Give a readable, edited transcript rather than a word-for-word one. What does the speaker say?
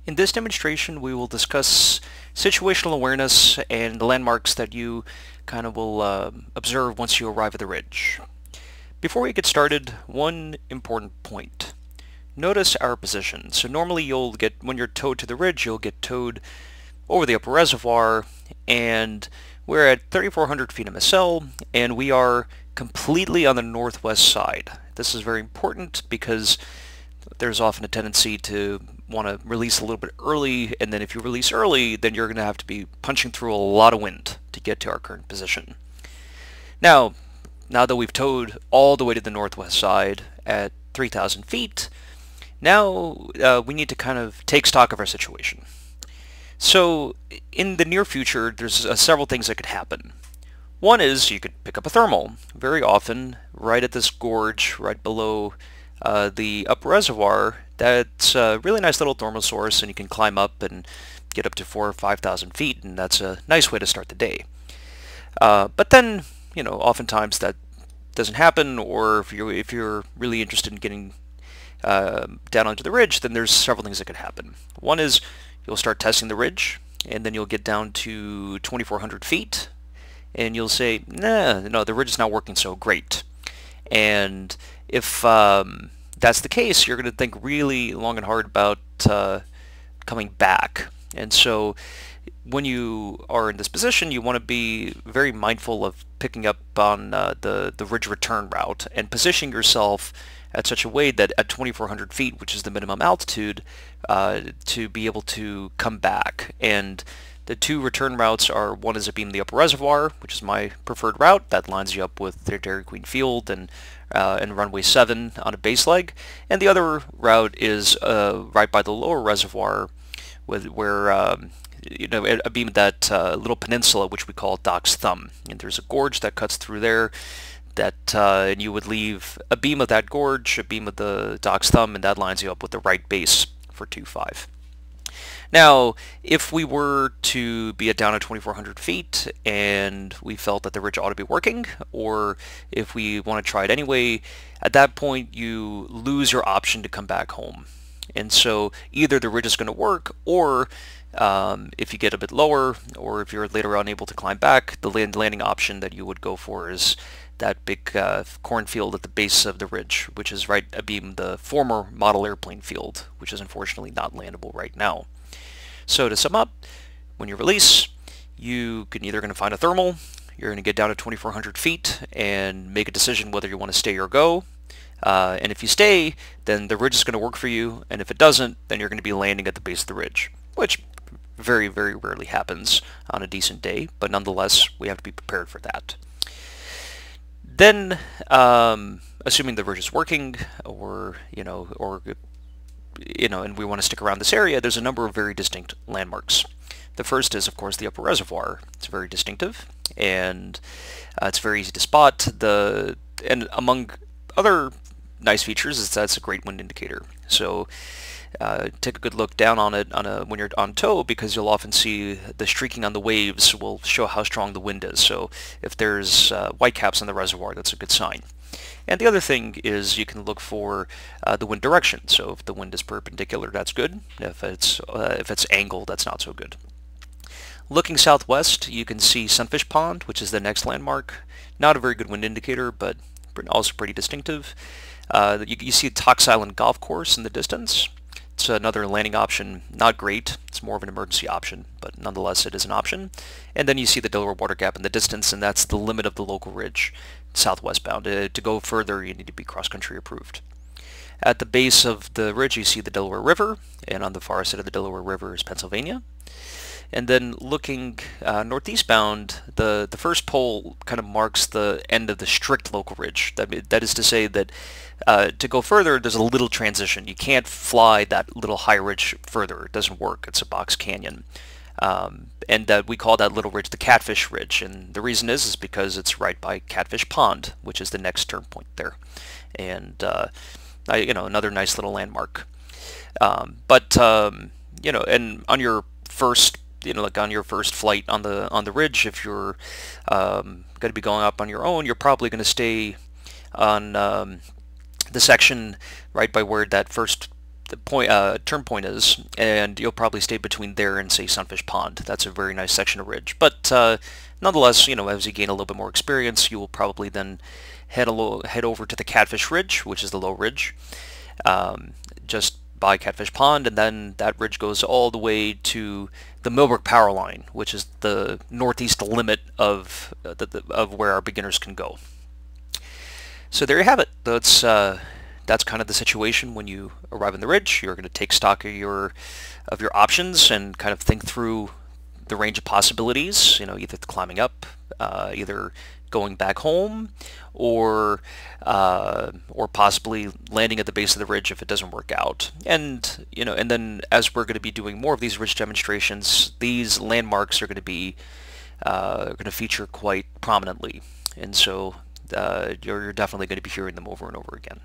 In this demonstration, we will discuss situational awareness and the landmarks that you kind of will observe once you arrive at the ridge. Before we get started, one important point. Notice our position. So normally when you're towed to the ridge, you'll get towed over the upper reservoir, and we're at 3,400 feet MSL, and we are completely on the northwest side. This is very important because there's often a tendency to want to release a little bit early, and then if you release early, then you're going to have to be punching through a lot of wind to get to our current position. Now that we've towed all the way to the northwest side at 3,000 feet, now we need to kind of take stock of our situation. So in the near future, there's several things that could happen. One is you could pick up a thermal. Very often, right at this gorge, right below the upper reservoir, that's a really nice little thermal source, and you can climb up and get up to 4,000 or 5,000 feet, and that's a nice way to start the day. But then, oftentimes that doesn't happen, or if you're really interested in getting down onto the ridge, then there's several things that could happen. One is you'll start testing the ridge, and then you'll get down to 2,400 feet, and you'll say, no, the ridge is not working so great. And if that's the case, you're going to think really long and hard about coming back. And so when you are in this position, you want to be very mindful of picking up on the ridge return route and positioning yourself at such a way that at 2,400 feet, which is the minimum altitude, to be able to come back. And the two return routes are, one is abeam the upper reservoir, which is my preferred route. That lines you up with the Dairy Queen Field and runway 7 on a base leg. And the other route is right by the lower reservoir, where abeam that little peninsula, which we call Doc's Thumb. And there's a gorge that cuts through there, and you would leave a beam of that gorge, a beam of the Doc's Thumb, and that lines you up with the right base for 2.5. Now, if we were to be down at 2,400 feet and we felt that the ridge ought to be working, or if we want to try it anyway, at that point you lose your option to come back home. And so either the ridge is going to work, or if you get a bit lower, or if you're later on able to climb back, the landing option that you would go for is that big cornfield at the base of the ridge, which is right abeam the former model airplane field, which is unfortunately not landable right now. So to sum up, when you release, you can either going to find a thermal, you're going to get down to 2,400 feet and make a decision whether you want to stay or go. And if you stay, then the ridge is going to work for you, and if it doesn't, then you're going to be landing at the base of the ridge, which very, very rarely happens on a decent day, but nonetheless, we have to be prepared for that. Then, assuming the ridge is working, and we want to stick around this area, there's a number of very distinct landmarks. The first is, of course, the upper reservoir. It's very distinctive, and it's very easy to spot. And among other nice features is that's a great wind indicator. So take a good look down on it when you're on tow, because you'll often see the streaking on the waves will show how strong the wind is. So if there's whitecaps on the reservoir, that's a good sign. And the other thing is you can look for the wind direction. So if the wind is perpendicular, that's good. If it's angled, that's not so good. Looking southwest, you can see Sunfish Pond, which is the next landmark. Not a very good wind indicator, but also pretty distinctive. You see Tox Island Golf Course in the distance. It's another landing option, not great. It's more of an emergency option, but nonetheless it is an option. And then you see the Delaware Water Gap in the distance, and that's the limit of the local ridge, southwest bound. To go further, you need to be cross-country approved. At the base of the ridge, you see the Delaware River, and on the far side of the Delaware River is Pennsylvania. And then looking northeast bound, the first pole kind of marks the end of the strict local ridge. That is to say that to go further, there's a little transition. You can't fly that little high ridge further. It doesn't work. It's a box canyon. And that we call that little ridge the Catfish Ridge. And the reason is because it's right by Catfish Pond, which is the next turn point there. And, another nice little landmark. And on your first on your first flight on the ridge, if you're going to be going up on your own, you're probably going to stay on the section right by where that first the point turn point is, and you'll probably stay between there and say Sunfish Pond. That's a very nice section of ridge, but nonetheless, as you gain a little bit more experience, you will probably then head over to the Catfish Ridge, which is the low ridge, just by Catfish Pond, and then that ridge goes all the way to the Millbrook Power Line, which is the northeast limit of where our beginners can go. So there you have it. That's kind of the situation when you arrive on the ridge. You're going to take stock of your options and kind of think through the range of possibilities. Either climbing up, either going back home, or possibly landing at the base of the ridge if it doesn't work out. And and then as we're going to be doing more of these ridge demonstrations, these landmarks are going to be feature quite prominently, and so you're definitely going to be hearing them over and over again.